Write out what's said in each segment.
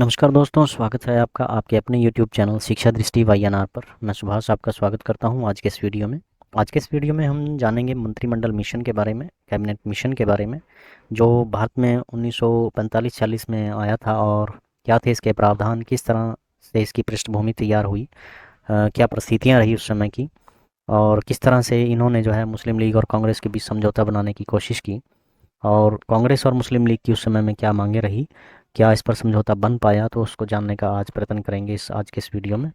नमस्कार दोस्तों, स्वागत है आपका आपके अपने यूट्यूब चैनल शिक्षा दृष्टि वाईएनआर पर। मैं सुभाष आपका स्वागत करता हूं आज के इस वीडियो में। आज के इस वीडियो में हम जानेंगे मंत्रिमंडल मिशन के बारे में, कैबिनेट मिशन के बारे में, जो भारत में 1945-46 में आया था और क्या थे इसके प्रावधान, किस तरह से इसकी पृष्ठभूमि तैयार हुई, क्या परिस्थितियाँ रही उस समय की, और किस तरह से इन्होंने जो है मुस्लिम लीग और कांग्रेस के बीच समझौता बनाने की कोशिश की, और कांग्रेस और मुस्लिम लीग की उस समय में क्या मांगे रही, क्या इस पर समझौता बन पाया, तो उसको जानने का आज प्रयत्न करेंगे इस आज के इस वीडियो में।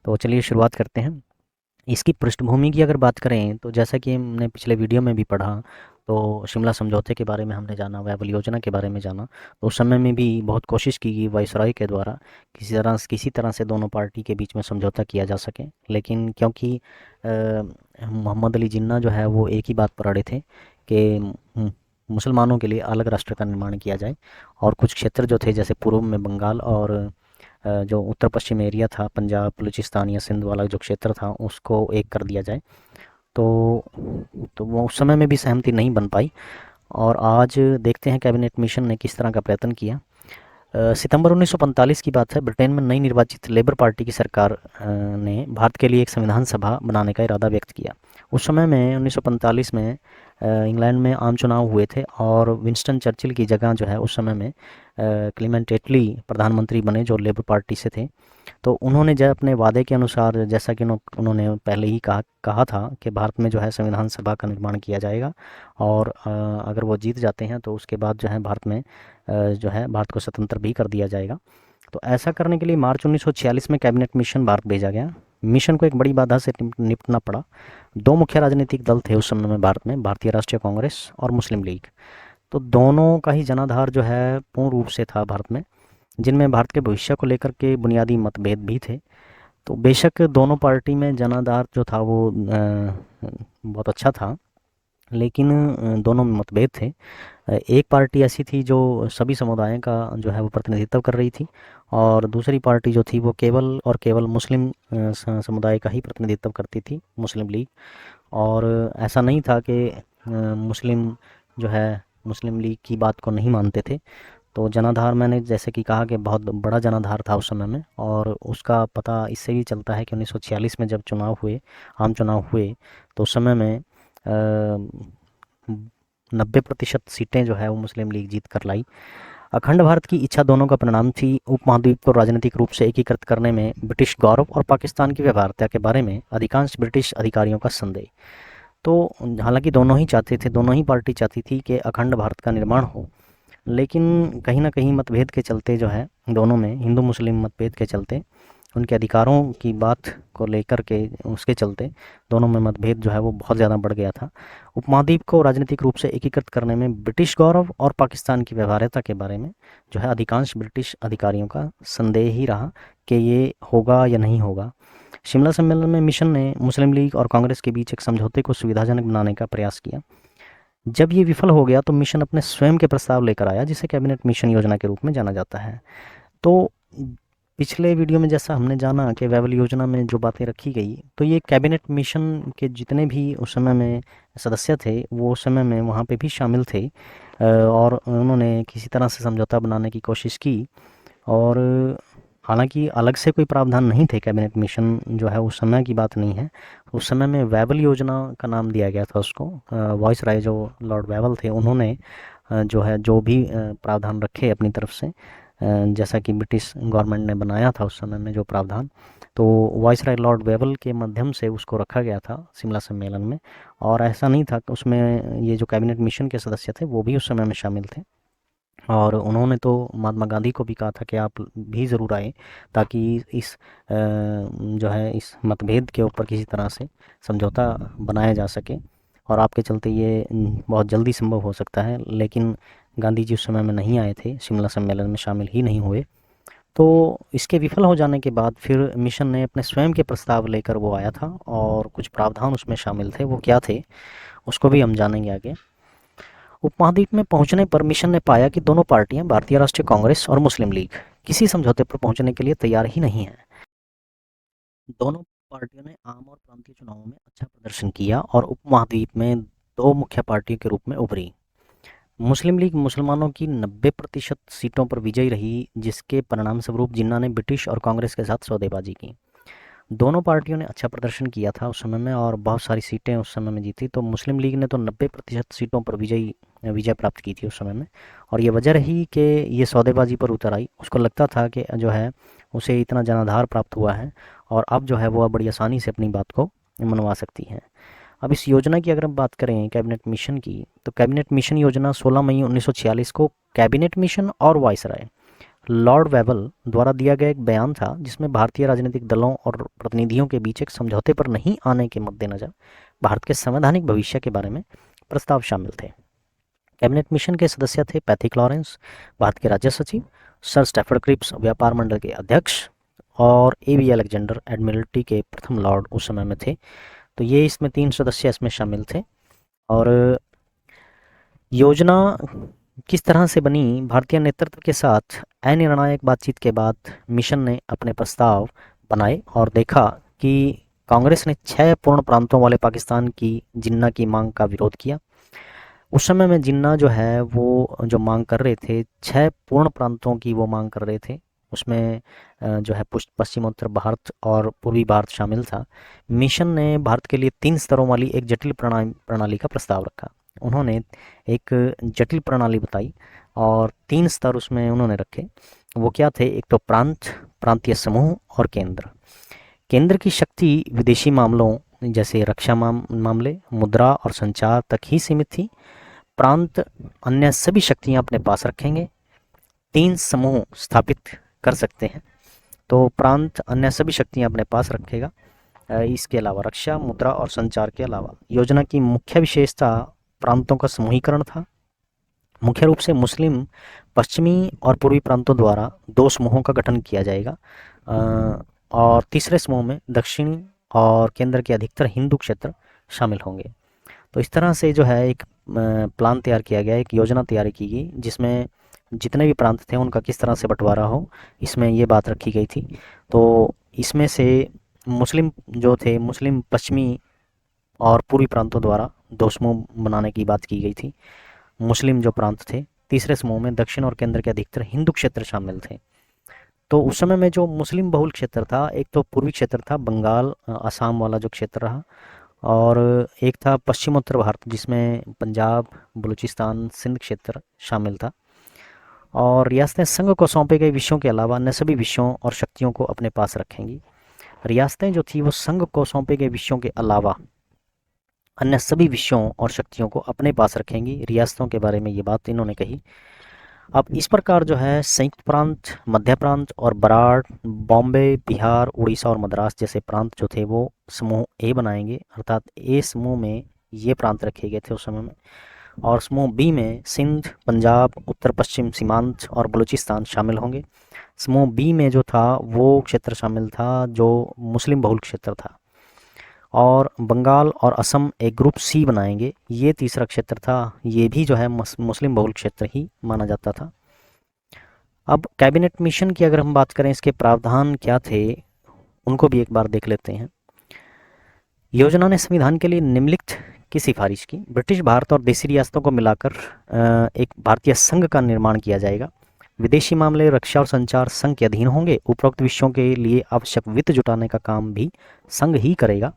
तो चलिए शुरुआत करते हैं। इसकी पृष्ठभूमि की अगर बात करें तो जैसा कि हमने पिछले वीडियो में भी पढ़ा, तो शिमला समझौते के बारे में हमने जाना, वायवल योजना के बारे में जाना। तो उस समय में भी बहुत कोशिश की गई वायसराय के द्वारा किसी तरह से दोनों पार्टी के बीच में समझौता किया जा सके, लेकिन क्योंकि मोहम्मद अली जिन्ना जो है वो एक ही बात पर अड़े थे कि मुसलमानों के लिए अलग राष्ट्र का निर्माण किया जाए, और कुछ क्षेत्र जो थे जैसे पूर्व में बंगाल और जो उत्तर पश्चिम एरिया था, पंजाब बलूचिस्तान या सिंध वाला जो क्षेत्र था, उसको एक कर दिया जाए। तो वो उस समय में भी सहमति नहीं बन पाई, और आज देखते हैं कैबिनेट मिशन ने किस तरह का प्रयत्न किया। सितंबर 1945 की बात है। ब्रिटेन में नई निर्वाचित लेबर पार्टी की सरकार ने भारत के लिए एक संविधान सभा बनाने का इरादा व्यक्त किया। उस समय में 1945 में इंग्लैंड में आम चुनाव हुए थे, और विंस्टन चर्चिल की जगह जो है उस समय में क्लीमेंट एटली प्रधानमंत्री बने, जो लेबर पार्टी से थे। तो उन्होंने जो अपने वादे के अनुसार, जैसा कि उन्होंने पहले ही कहा कहा था कि भारत में जो है संविधान सभा का निर्माण किया जाएगा, और अगर वो जीत जाते हैं तो उसके बाद जो है भारत में जो है भारत को स्वतंत्र भी कर दिया जाएगा। तो ऐसा करने के लिए मार्च 1946 में कैबिनेट मिशन भारत भेजा गया। मिशन को एक बड़ी बाधा से निपटना पड़ा। दो मुख्य राजनीतिक दल थे उस समय में भारत में, भारतीय राष्ट्रीय कांग्रेस और मुस्लिम लीग। तो दोनों का ही जनाधार जो है पूर्ण रूप से था भारत में, जिनमें भारत के भविष्य को लेकर के बुनियादी मतभेद भी थे। तो बेशक दोनों पार्टी में जनाधार जो था वो बहुत अच्छा था, लेकिन दोनों में मतभेद थे। एक पार्टी ऐसी थी जो सभी समुदायों का जो है वो प्रतिनिधित्व कर रही थी, और दूसरी पार्टी जो थी वो केवल और केवल मुस्लिम समुदाय का ही प्रतिनिधित्व करती थी, मुस्लिम लीग। और ऐसा नहीं था कि मुस्लिम जो है मुस्लिम लीग की बात को नहीं मानते थे। तो जनाधार, मैंने जैसे कि कहा कि बहुत बड़ा जनाधार था उस समय में, और उसका पता इससे भी चलता है कि 1946 में जब चुनाव हुए, आम चुनाव हुए, तो उस समय में 90% सीटें जो है वो मुस्लिम लीग जीत कर लाई। अखंड भारत की इच्छा दोनों का परिणाम थी। उपमहाद्वीप को राजनीतिक रूप से एकीकृत करने में ब्रिटिश गौरव और पाकिस्तान की व्यवहार्यता के बारे में अधिकांश ब्रिटिश अधिकारियों का संदेह। तो हालांकि दोनों ही चाहते थे, दोनों ही पार्टी चाहती थी कि अखंड भारत का निर्माण हो, लेकिन कहीं न कहीं मतभेद के चलते जो है दोनों में, हिंदू मुस्लिम मतभेद के चलते, उनके अधिकारों की बात को लेकर के उसके चलते दोनों में मतभेद जो है वो बहुत ज़्यादा बढ़ गया था। उपमहाद्वीप को राजनीतिक रूप से एकीकृत करने में ब्रिटिश गौरव और पाकिस्तान की व्यवहार्यता के बारे में जो है अधिकांश ब्रिटिश अधिकारियों का संदेह ही रहा कि ये होगा या नहीं होगा। शिमला सम्मेलन में मिशन ने मुस्लिम लीग और कांग्रेस के बीच एक समझौते को सुविधाजनक बनाने का प्रयास किया। जब ये विफल हो गया तो मिशन अपने स्वयं के प्रस्ताव लेकर आया, जिसे कैबिनेट मिशन योजना के रूप में जाना जाता है। तो पिछले वीडियो में जैसा हमने जाना कि वायवल योजना में जो बातें रखी गई, तो ये कैबिनेट मिशन के जितने भी उस समय में सदस्य थे वो उस समय में वहाँ पे भी शामिल थे, और उन्होंने किसी तरह से समझौता बनाने की कोशिश की। और हालांकि अलग से कोई प्रावधान नहीं थे, कैबिनेट मिशन जो है उस समय की बात नहीं है। उस समय में वायवल योजना का नाम दिया गया था उसको। वॉइस राय जो लॉर्ड वायवल थे, उन्होंने जो है जो भी प्रावधान रखे अपनी तरफ से, जैसा कि ब्रिटिश गवर्नमेंट ने बनाया था उस समय में जो प्रावधान, तो वाइसराय लॉर्ड वेबल के माध्यम से उसको रखा गया था शिमला सम्मेलन में। और ऐसा नहीं था कि उसमें ये जो कैबिनेट मिशन के सदस्य थे वो भी उस समय में शामिल थे, और उन्होंने तो महात्मा गांधी को भी कहा था कि आप भी ज़रूर आए, ताकि इस जो है इस मतभेद के ऊपर किसी तरह से समझौता बनाया जा सके, और आपके चलते ये बहुत जल्दी संभव हो सकता है। लेकिन गांधी जी उस समय में नहीं आए थे, शिमला सम्मेलन में शामिल ही नहीं हुए। तो इसके विफल हो जाने के बाद फिर मिशन ने अपने स्वयं के प्रस्ताव लेकर वो आया था, और कुछ प्रावधान उसमें शामिल थे। वो क्या थे उसको भी हम जानेंगे आगे। उपमहाद्वीप में पहुंचने पर मिशन ने पाया कि दोनों पार्टियां, भारतीय राष्ट्रीय कांग्रेस और मुस्लिम लीग, किसी समझौते पर पहुंचने के लिए तैयार ही नहीं है। दोनों पार्टियों ने आम और प्रांतीय चुनावों में अच्छा प्रदर्शन किया और उपमहाद्वीप में दो मुख्य पार्टियों के रूप में उभरी। मुस्लिम लीग मुसलमानों की 90% सीटों पर विजयी रही, जिसके परिणाम स्वरूप जिन्ना ने ब्रिटिश और कांग्रेस के साथ सौदेबाजी की। दोनों पार्टियों ने अच्छा प्रदर्शन किया था उस समय में और बहुत सारी सीटें उस समय में जीती। तो मुस्लिम लीग ने तो 90% सीटों पर विजय प्राप्त की थी उस समय में। और ये वजह रही कि ये सौदेबाजी पर उतर आई। उसको लगता था कि जो है उसे इतना जनाधार प्राप्त हुआ है और अब जो है वो बड़ी आसानी से अपनी बात को मनवा सकती है। अब इस योजना की अगर हम बात करें कैबिनेट मिशन की, तो कैबिनेट मिशन योजना 16 मई 1946 को कैबिनेट मिशन और वायसराय लॉर्ड वेबल द्वारा दिया गया एक बयान था, जिसमें भारतीय राजनीतिक दलों और प्रतिनिधियों के बीच एक समझौते पर नहीं आने के मद्देनजर भारत के संवैधानिक भविष्य के बारे में प्रस्ताव शामिल थे। कैबिनेट मिशन के सदस्य थे पैथिक लॉरेंस, भारत के राज्य सचिव, सर स्टैफर्ड क्रिप्स, व्यापार मंडल के अध्यक्ष, और ए बी अलेक्जेंडर एडमिरल्टी के प्रथम लॉर्ड उस समय में थे। तो ये इसमें 3 सदस्य इसमें शामिल थे। और योजना किस तरह से बनी? भारतीय नेतृत्व के साथ अनिर्णायक बातचीत के बाद मिशन ने अपने प्रस्ताव बनाए और देखा कि कांग्रेस ने 6 पूर्ण प्रांतों वाले पाकिस्तान की जिन्ना की मांग का विरोध किया। उस समय में जिन्ना जो है वो जो मांग कर रहे थे, 6 पूर्ण प्रांतों की वो मांग कर रहे थे। उसमें जो है पश्चिमोत्तर भारत और पूर्वी भारत शामिल था। मिशन ने भारत के लिए 3 स्तरों वाली एक जटिल प्रणाली का प्रस्ताव रखा। उन्होंने एक जटिल प्रणाली बताई और 3 स्तर उसमें उन्होंने रखे। वो क्या थे? एक तो प्रांत, प्रांतीय समूह और केंद्र। केंद्र की शक्ति विदेशी मामलों जैसे रक्षा मामले, मुद्रा और संचार तक ही सीमित थी। प्रांत अन्य सभी शक्तियां अपने पास रखेंगे। 3 समूह स्थापित कर सकते हैं। तो प्रांत अन्य सभी शक्तियां अपने पास रखेगा। इसके अलावा रक्षा, मुद्रा और संचार के अलावा योजना की मुख्य विशेषता प्रांतों का समूहीकरण था। मुख्य रूप से मुस्लिम पश्चिमी और पूर्वी प्रांतों द्वारा 2 समूहों का गठन किया जाएगा और तीसरे समूह में दक्षिणी और केंद्र के अधिकतर हिंदू क्षेत्र शामिल होंगे। तो इस तरह से जो है एक प्लान तैयार किया गया, एक योजना तैयार की गई, जिसमें जितने भी प्रांत थे उनका किस तरह से बंटवारा हो, इसमें ये बात रखी गई थी। तो इसमें से मुस्लिम जो थे, मुस्लिम पश्चिमी और पूर्वी प्रांतों द्वारा 2 समूह बनाने की बात की गई थी। मुस्लिम जो प्रांत थे, तीसरे समूह में दक्षिण और केंद्र के अधिकतर हिंदू क्षेत्र शामिल थे। तो उस समय में जो मुस्लिम बहुल क्षेत्र था, एक तो पूर्वी क्षेत्र था, बंगाल असम वाला जो क्षेत्र रहा, और एक था पश्चिमोत्तर भारत जिसमें पंजाब, बलूचिस्तान, सिंध क्षेत्र शामिल था। और रियासतें संघ को सौंपे गए विषयों के अलावा अन्य सभी विषयों और शक्तियों को अपने पास रखेंगी। रियासतें जो थी वो संघ को सौंपे गए विषयों के अलावा अन्य सभी विषयों और शक्तियों को अपने पास रखेंगी। रियासतों के बारे में ये बात इन्होंने कही। अब इस प्रकार जो है संयुक्त प्रांत, मध्य प्रांत और बराड़, बॉम्बे, बिहार, उड़ीसा और मद्रास जैसे प्रांत जो थे वो समूह ए बनाएंगे। अर्थात ए समूह में ये प्रांत रखे गए थे उस समय में, और समूह बी में सिंध, पंजाब, उत्तर पश्चिम सीमांत और बलूचिस्तान शामिल होंगे। समूह बी में जो था वो क्षेत्र शामिल था जो मुस्लिम बहुल क्षेत्र था, और बंगाल और असम एक ग्रुप सी बनाएंगे। ये तीसरा क्षेत्र था, ये भी जो है मुस्लिम बहुल क्षेत्र ही माना जाता था। अब कैबिनेट मिशन की अगर हम बात करें, इसके प्रावधान क्या थे उनको भी एक बार देख लेते हैं। योजना ने संविधान के लिए निम्नलिखित की सिफारिश की। ब्रिटिश भारत और देसी रियासतों को मिलाकर एक भारतीय संघ का निर्माण किया जाएगा। विदेशी मामले, रक्षा और संचार संघ के अधीन होंगे। उपरोक्त विषयों के लिए आवश्यक वित्त जुटाने का काम भी संघ ही करेगा।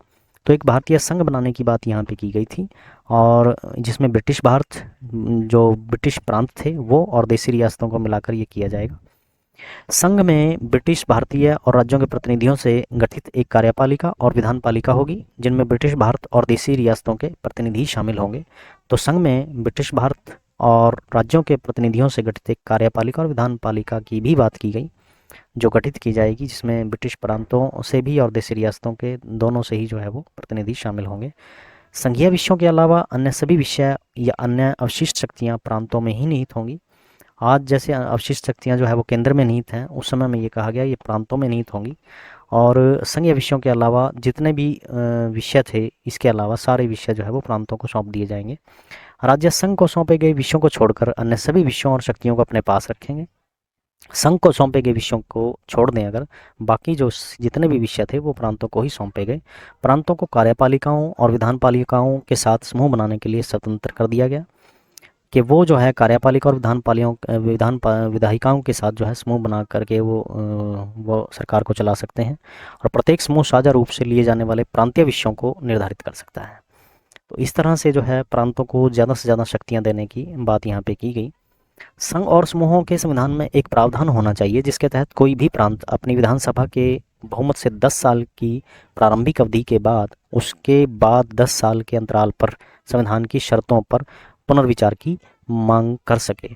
तो एक भारतीय संघ बनाने की बात यहाँ पे की गई थी, और जिसमें ब्रिटिश भारत, जो ब्रिटिश प्रांत थे वो, और देसी रियासतों को मिलाकर ये किया जाएगा। संघ में ब्रिटिश, भारतीय और राज्यों के प्रतिनिधियों से गठित एक कार्यपालिका और विधान पालिका होगी, जिनमें ब्रिटिश भारत और देसी रियासतों के प्रतिनिधि शामिल होंगे। तो संघ में ब्रिटिश भारत और राज्यों के प्रतिनिधियों से गठित एक कार्यपालिका और विधान पालिका की भी बात की गई, जो गठित की जाएगी, जिसमें ब्रिटिश प्रांतों से भी और देसी रियासतों के दोनों से ही जो है वो प्रतिनिधि शामिल होंगे। संघीय विषयों के अलावा अन्य सभी विषय या अन्य अवशिष्ट शक्तियाँ प्रांतों में ही निहित होंगी। आज जैसे अवशिष्ट शक्तियाँ जो है वो केंद्र में निहित हैं, उस समय में ये कहा गया ये प्रांतों में निहित होंगी। और संघीय विषयों के अलावा जितने भी विषय थे, इसके अलावा सारे विषय जो है वो प्रांतों को सौंप दिए जाएंगे। राज्य संघ को सौंपे गए विषयों को छोड़कर अन्य सभी विषयों और शक्तियों को अपने पास रखेंगे। संघ को सौंपे गए विषयों को छोड़ दें अगर, बाकी जो जितने भी विषय थे वो प्रांतों को ही सौंपे गए। प्रांतों को कार्यपालिकाओं और विधान पालिकाओं के साथ समूह बनाने के लिए स्वतंत्र कर दिया गया। कि वो जो है कार्यपालिका और विधायिकाओं के साथ जो है समूह बना करके वो सरकार को चला सकते हैं, और प्रत्येक समूह साझा रूप से लिए जाने वाले प्रांतीय विषयों को निर्धारित कर सकता है। तो इस तरह से जो है प्रांतों को ज़्यादा से ज़्यादा शक्तियाँ देने की बात यहाँ पे की गई। संघ और समूहों के संविधान में एक प्रावधान होना चाहिए जिसके तहत कोई भी प्रांत अपनी विधानसभा के बहुमत से 10 साल की प्रारंभिक अवधि के बाद उसके बाद 10 साल के अंतराल पर संविधान की शर्तों पर पुनर्विचार की मांग कर सके।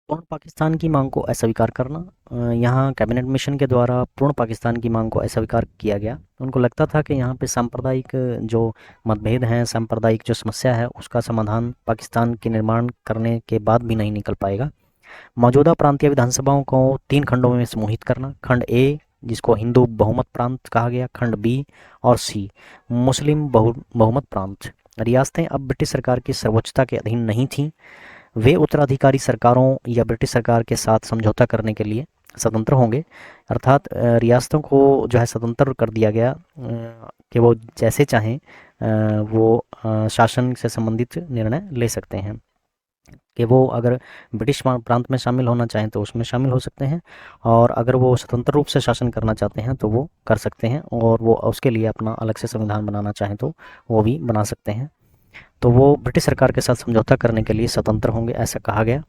पूर्ण पाकिस्तान की मांग को अस्वीकार करना। यहाँ कैबिनेट मिशन के द्वारा पूर्ण पाकिस्तान की मांग को अस्वीकार किया गया। उनको लगता था कि यहाँ पे सांप्रदायिक जो मतभेद हैं, सांप्रदायिक जो समस्या है, उसका समाधान पाकिस्तान के निर्माण करने के बाद भी नहीं निकल पाएगा। मौजूदा प्रांतीय विधानसभाओं को 3 खंडों में समूहित करना। खंड ए, जिसको हिंदू बहुमत प्रांत कहा गया, खंड बी और सी, मुस्लिम बहुमत प्रांत। रियासतें अब ब्रिटिश सरकार की सर्वोच्चता के अधीन नहीं थीं। वे उत्तराधिकारी सरकारों या ब्रिटिश सरकार के साथ समझौता करने के लिए स्वतंत्र होंगे। अर्थात रियासतों को जो है स्वतंत्र कर दिया गया कि वो जैसे चाहें वो शासन से संबंधित निर्णय ले सकते हैं, कि वो अगर ब्रिटिश प्रांत में शामिल होना चाहें तो उसमें शामिल हो सकते हैं, और अगर वो स्वतंत्र रूप से शासन करना चाहते हैं तो वो कर सकते हैं, और वो उसके लिए अपना अलग से संविधान बनाना चाहें तो वो भी बना सकते हैं। तो वो ब्रिटिश सरकार के साथ समझौता करने के लिए स्वतंत्र होंगे, ऐसा कहा गया।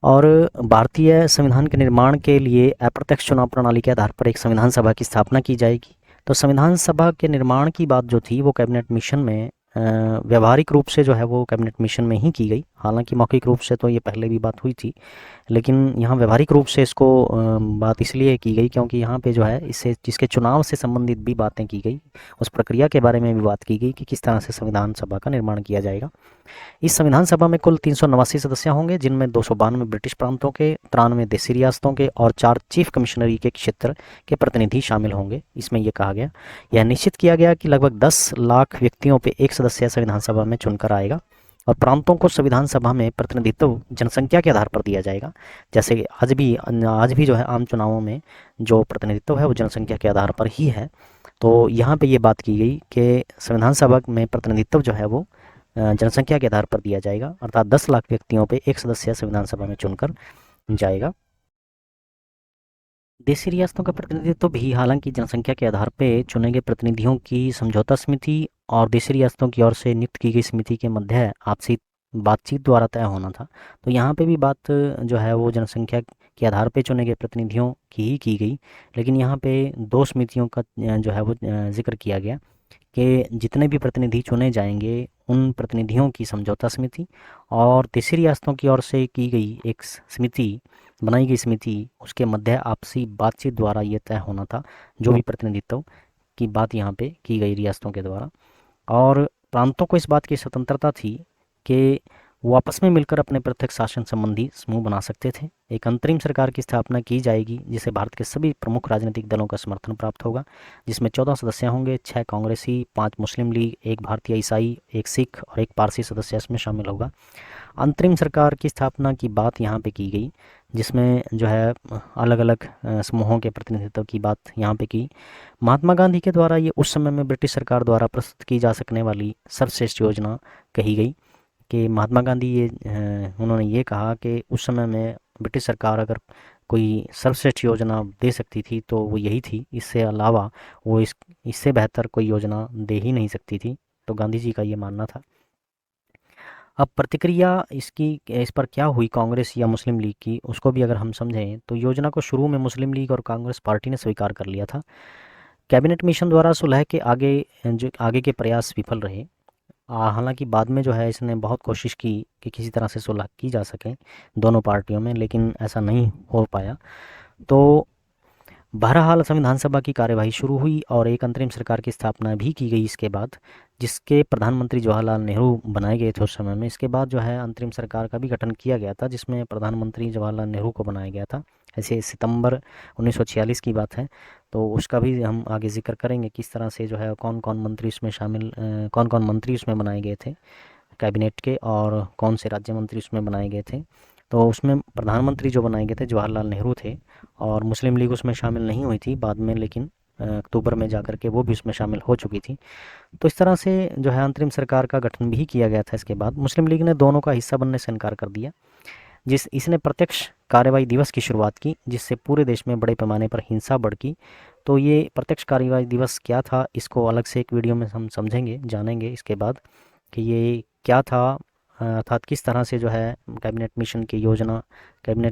और भारतीय संविधान के निर्माण के लिए अप्रत्यक्ष चुनाव प्रणाली के आधार पर एक संविधान सभा की स्थापना की जाएगी। तो संविधान सभा के निर्माण की बात जो थी वो कैबिनेट मिशन में व्यवहारिक रूप से जो है वो कैबिनेट मिशन में ही की गई। हालांकि मौखिक रूप से तो ये पहले भी बात हुई थी, लेकिन यहाँ व्यवहारिक रूप से इसको बात इसलिए की गई क्योंकि यहाँ पे जो है इससे जिसके चुनाव से संबंधित भी बातें की गई, उस प्रक्रिया के बारे में भी बात की गई कि किस तरह से संविधान सभा का निर्माण किया जाएगा। इस संविधान सभा में कुल 389 सदस्य होंगे, जिनमें 292 ब्रिटिश प्रांतों के, 93 देसी रियासतों के और 4 चीफ कमिश्नरी के क्षेत्र के प्रतिनिधि शामिल होंगे। इसमें यह कहा गया, यह निश्चित किया गया कि लगभग 10 लाख व्यक्तियों पर एक सदस्य संविधान सभा में चुनकर आएगा, और प्रांतों को संविधान सभा में प्रतिनिधित्व जनसंख्या के आधार पर दिया जाएगा। जैसे आज भी जो है आम चुनावों में जो प्रतिनिधित्व है वो जनसंख्या के आधार पर ही है। तो यहाँ पे ये बात की गई कि संविधान सभा में प्रतिनिधित्व जो है वो जनसंख्या के आधार पर दिया जाएगा, अर्थात 10 लाख व्यक्तियों पे एक सदस्य संविधान सभा में चुनकर जाएगा। देशी रियासतों का प्रतिनिधित्व भी हालांकि जनसंख्या के आधार पर चुने गए प्रतिनिधियों की समझौता समिति और देशी रियासतों की ओर से नियुक्त की गई समिति के मध्य आपसी बातचीत द्वारा तय होना था। तो यहाँ पे भी बात जो है वो जनसंख्या के आधार पे चुने गए प्रतिनिधियों की ही की गई, लेकिन यहाँ पे 2 समितियों का जो है वो जिक्र किया गया कि जितने भी प्रतिनिधि चुने जाएंगे उन प्रतिनिधियों की समझौता समिति और देशी रियासतों की ओर से की गई एक समिति, बनाई गई समिति, उसके मध्य आपसी बातचीत द्वारा ये तय होना था जो भी प्रतिनिधित्व की बात यहाँ पे की गई रियासतों के द्वारा। और प्रांतों को इस बात की स्वतंत्रता थी कि वो आपस में मिलकर अपने प्रत्यक्ष शासन संबंधी समूह बना सकते थे। एक अंतरिम सरकार की स्थापना की जाएगी जिसे भारत के सभी प्रमुख राजनीतिक दलों का समर्थन प्राप्त होगा, जिसमें 14 सदस्य होंगे, 6 कांग्रेसी, 5 मुस्लिम लीग, 1 भारतीय ईसाई, 1 सिख और 1 पारसी सदस्य इसमें शामिल होगा। अंतरिम सरकार की स्थापना की बात यहाँ पे की गई, जिसमें जो है अलग अलग समूहों के प्रतिनिधित्व की बात यहाँ पे की। महात्मा गांधी के द्वारा ये उस समय में ब्रिटिश सरकार द्वारा प्रस्तुत की जा सकने वाली सर्वश्रेष्ठ योजना कही गई कि महात्मा गांधी उन्होंने ये कहा कि उस समय में ब्रिटिश सरकार अगर कोई सर्वश्रेष्ठ योजना दे सकती थी तो वो यही थी, इससे अलावा वो इससे बेहतर कोई योजना दे ही नहीं सकती थी। तो गांधी जी का ये मानना था। अब प्रतिक्रिया इस पर क्या हुई कांग्रेस या मुस्लिम लीग की, उसको भी अगर हम समझें तो योजना को शुरू में मुस्लिम लीग और कांग्रेस पार्टी ने स्वीकार कर लिया था। कैबिनेट मिशन द्वारा सुलह के आगे के प्रयास विफल रहे। हालांकि बाद में जो है इसने बहुत कोशिश की कि किसी तरह से सुलह की जा सके दोनों पार्टियों में, लेकिन ऐसा नहीं हो पाया। तो बहरहाल संविधान सभा की कार्यवाही शुरू हुई और एक अंतरिम सरकार की स्थापना भी की गई इसके बाद, जिसके प्रधानमंत्री जवाहरलाल नेहरू बनाए गए थे उस समय में। इसके बाद जो है अंतरिम सरकार का भी गठन किया गया था जिसमें प्रधानमंत्री जवाहरलाल नेहरू को बनाया गया था। ऐसे सितंबर 1946 की बात है, तो उसका भी हम आगे जिक्र करेंगे किस तरह से जो है कौन कौन मंत्री उसमें बनाए गए थे कैबिनेट के और कौन से राज्य मंत्री उसमें बनाए गए थे। तो उसमें प्रधानमंत्री जो बनाए गए थे जवाहरलाल नेहरू थे और मुस्लिम लीग उसमें शामिल नहीं हुई थी बाद में, लेकिन अक्टूबर में जाकर के वो भी उसमें शामिल हो चुकी थी। तो इस तरह से जो है अंतरिम सरकार का गठन भी किया गया था। इसके बाद मुस्लिम लीग ने दोनों का हिस्सा बनने से इनकार कर दिया। इसने प्रत्यक्ष कार्रवाई दिवस की शुरुआत की, जिससे पूरे देश में बड़े पैमाने पर हिंसा भड़की। तो ये प्रत्यक्ष कार्रवाई दिवस क्या था, इसको अलग से एक वीडियो में हम समझेंगे, जानेंगे इसके बाद कि ये क्या था, अर्थात किस तरह से जो है कैबिनेट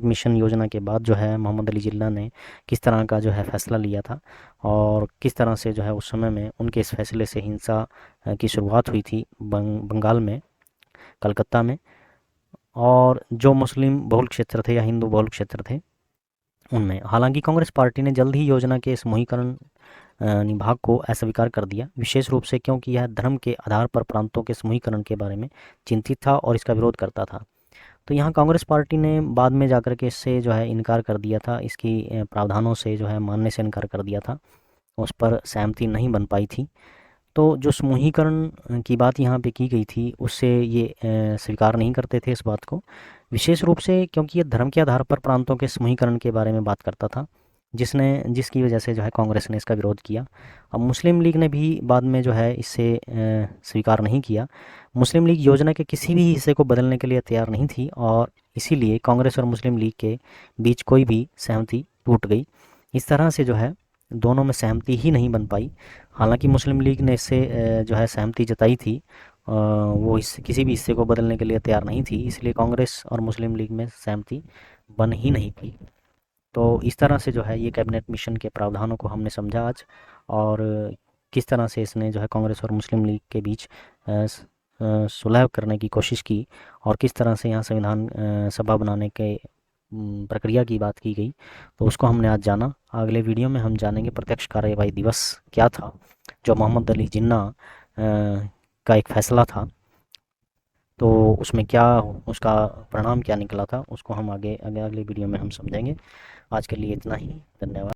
मिशन योजना के बाद जो है मोहम्मद अली जिन्ना ने किस तरह का जो है फैसला लिया था, और किस तरह से जो है उस समय में उनके इस फैसले से हिंसा की शुरुआत हुई थी बंगाल में, कलकत्ता में। और जो मुस्लिम बहुल क्षेत्र थे या हिंदू बहुल क्षेत्र थे उनमें, हालांकि कांग्रेस पार्टी ने जल्द ही योजना के समूहीकरण निभाग को अस्वीकार कर दिया, विशेष रूप से क्योंकि यह धर्म के आधार पर प्रांतों के समूहीकरण के बारे में चिंतित था और इसका विरोध करता था। तो यहाँ कांग्रेस पार्टी ने बाद में जाकर के इससे जो है इनकार कर दिया था, इसकी प्रावधानों से जो है मानने से इनकार कर दिया था, उस पर सहमति नहीं बन पाई थी। तो जो समूहीकरण की बात यहाँ पे की गई थी, उससे ये स्वीकार नहीं करते थे इस बात को, विशेष रूप से क्योंकि ये धर्म के आधार पर प्रांतों के समूहीकरण के बारे में बात करता था, जिसकी वजह से जो है कांग्रेस ने इसका विरोध किया। अब मुस्लिम लीग ने भी बाद में जो है इससे स्वीकार नहीं किया। मुस्लिम लीग योजना के किसी भी हिस्से को बदलने के लिए तैयार नहीं थी, और इसीलिए कांग्रेस और मुस्लिम लीग के बीच कोई भी सहमति टूट गई। इस तरह से जो है दोनों में सहमति ही नहीं बन पाई। हालांकि मुस्लिम लीग ने इससे जो है सहमति जताई थी, वो किसी भी हिस्से को बदलने के लिए तैयार नहीं थी, इसलिए कांग्रेस और मुस्लिम लीग में सहमति बन ही नहीं पाई। तो इस तरह से जो है ये कैबिनेट मिशन के प्रावधानों को हमने समझा आज, और किस तरह से इसने जो है कांग्रेस और मुस्लिम लीग के बीच सुलह करने की कोशिश की, और किस तरह से यहाँ संविधान सभा बनाने के प्रक्रिया की बात की गई, तो उसको हमने आज जाना। अगले वीडियो में हम जानेंगे प्रत्यक्ष कार्यवाही दिवस क्या था, जो मोहम्मद अली जिन्ना का एक फैसला था। तो उसमें क्या, उसका परिणाम क्या निकला था, उसको हम आगे अगले वीडियो में हम समझेंगे। आज के लिए इतना ही, धन्यवाद।